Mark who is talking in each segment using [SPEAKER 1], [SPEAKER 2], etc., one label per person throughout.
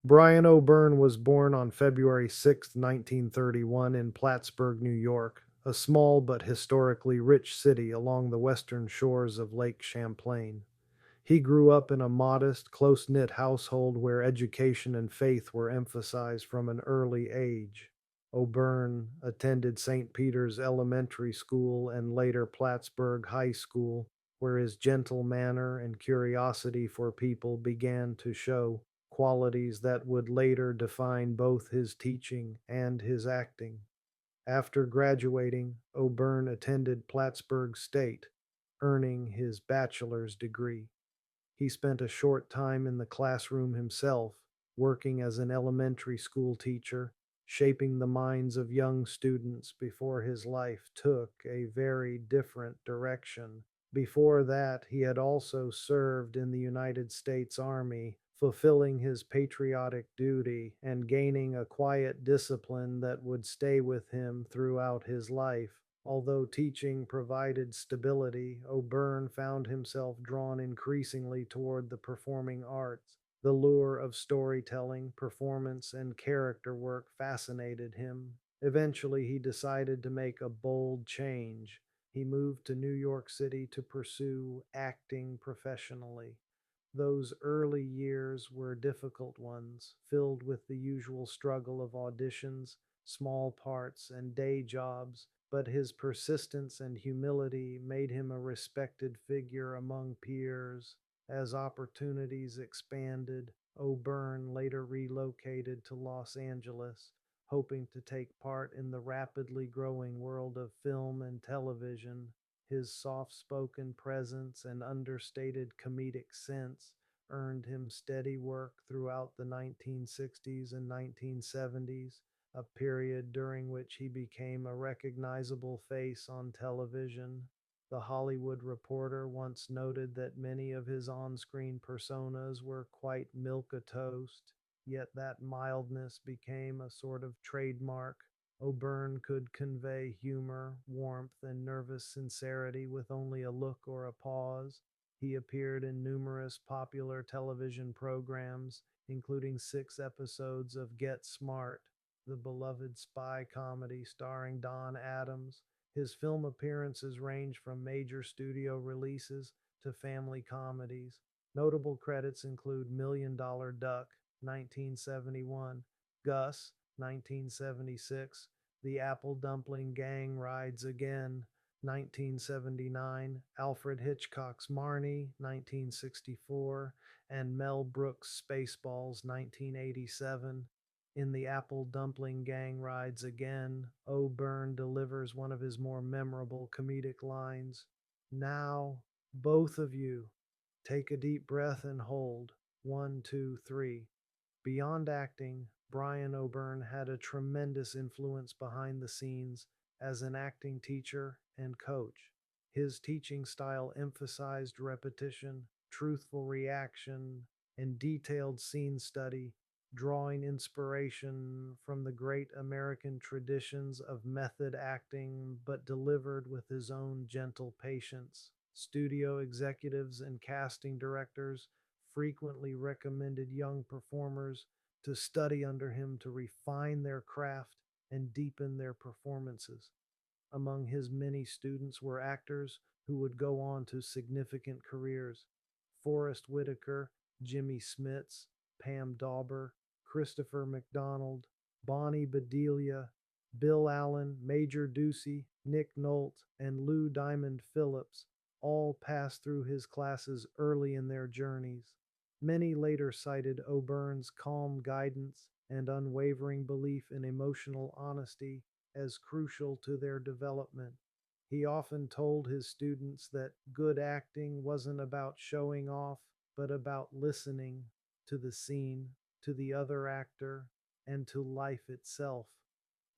[SPEAKER 1] Bryan O'Byrne was born on February 6, 1931, in Plattsburgh, New York, a small but historically rich city along the western shores of Lake Champlain. He grew up in a modest, close knit household where education and faith were emphasized from an early age. O'Byrne attended St. Peter's Elementary School and later Plattsburgh High School, where his gentle manner and curiosity for people began to show, qualities that would later define both his teaching and his acting. After graduating, O'Byrne attended Plattsburgh State, earning his bachelor's degree. He spent a short time in the classroom himself, working as an elementary school teacher, shaping the minds of young students before his life took a very different direction. Before that, he had also served in the United States Army, fulfilling his patriotic duty and gaining a quiet discipline that would stay with him throughout his life. Although teaching provided stability, O'Byrne found himself drawn increasingly toward the performing arts. The lure of storytelling, performance, and character work fascinated him. Eventually, he decided to make a bold change. He moved to New York City to pursue acting professionally. Those early years were difficult ones, filled with the usual struggle of auditions, small parts, and day jobs, but his persistence and humility made him a respected figure among peers. As opportunities expanded, O'Byrne later relocated to Los Angeles, hoping to take part in the rapidly growing world of film and television. His soft spoken presence and understated comedic sense earned him steady work throughout the 1960s and 1970s, a period during which he became a recognizable face on television. The Hollywood Reporter once noted that many of his on screen personas were quite milquetoast, yet that mildness became a sort of trademark. O'Byrne could convey humor, warmth, and nervous sincerity with only a look or a pause. He appeared in numerous popular television programs, including 6 episodes of Get Smart, the beloved spy comedy starring Don Adams. His film appearances range from major studio releases to family comedies. Notable credits include Million Dollar Duck, 1971, Gus, 1976, The Apple Dumpling Gang Rides Again, 1979, Alfred Hitchcock's Marnie, 1964, and Mel Brooks' Spaceballs, 1987. In The Apple Dumpling Gang Rides Again, O'Byrne delivers one of his more memorable comedic lines. Now, both of you, take a deep breath and hold. One, two, three. Beyond acting, Bryan O'Byrne had a tremendous influence behind the scenes as an acting teacher and coach. His teaching style emphasized repetition, truthful reaction, and detailed scene study, drawing inspiration from the great American traditions of method acting but delivered with his own gentle patience. Studio executives and casting directors frequently recommended young performers to study under him to refine their craft and deepen their performances. Among his many students were actors who would go on to significant careers: Forrest Whitaker, Jimmy Smits, Pam Dauber, Christopher McDonald, Bonnie Bedelia, Bill Allen, Major Ducey, Nick Nolte, and Lou Diamond Phillips all passed through his classes early in their journeys. Many later cited O'Byrne's calm guidance and unwavering belief in emotional honesty as crucial to their development. He often told his students that good acting wasn't about showing off, but about listening to the scene, to the other actor, and to life itself.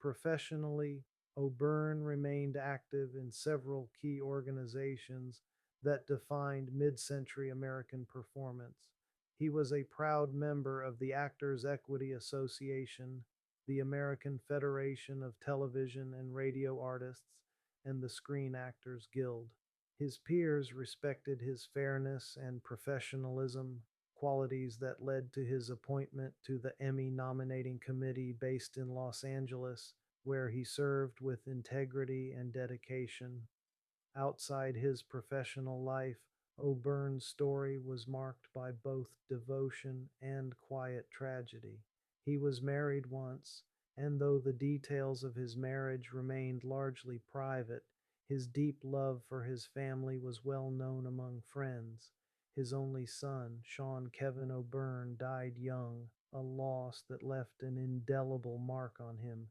[SPEAKER 1] Professionally, O'Byrne remained active in several key organizations that defined mid century American performance. He was a proud member of the Actors Equity Association, the American Federation of Television and Radio Artists, and the Screen Actors Guild. His peers respected his fairness and professionalism, qualities that led to his appointment to the Emmy nominating committee based in Los Angeles, where he served with integrity and dedication. Outside his professional life, O'Byrne's story was marked by both devotion and quiet tragedy. He was married once, and though the details of his marriage remained largely private, his deep love for his family was well known among friends. His only son, Sean Kevin O'Byrne, died young, a loss that left an indelible mark on him.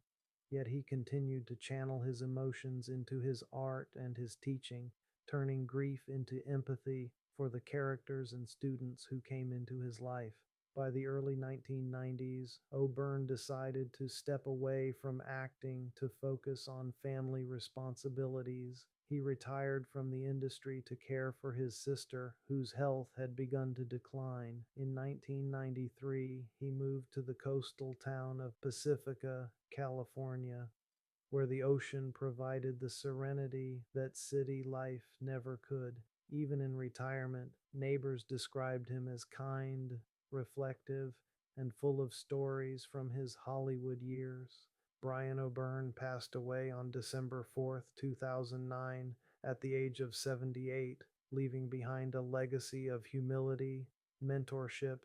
[SPEAKER 1] Yet he continued to channel his emotions into his art and his teaching, turning grief into empathy for the characters and students who came into his life. By the early 1990s, O'Byrne decided to step away from acting to focus on family responsibilities. He retired from the industry to care for his sister, whose health had begun to decline. In 1993, he moved to the coastal town of Pacifica, California, where the ocean provided the serenity that city life never could. Even in retirement, neighbors described him as kind, reflective, and full of stories from his Hollywood years. Bryan O'Byrne passed away on December 4th, 2009, at the age of 78, leaving behind a legacy of humility, mentorship,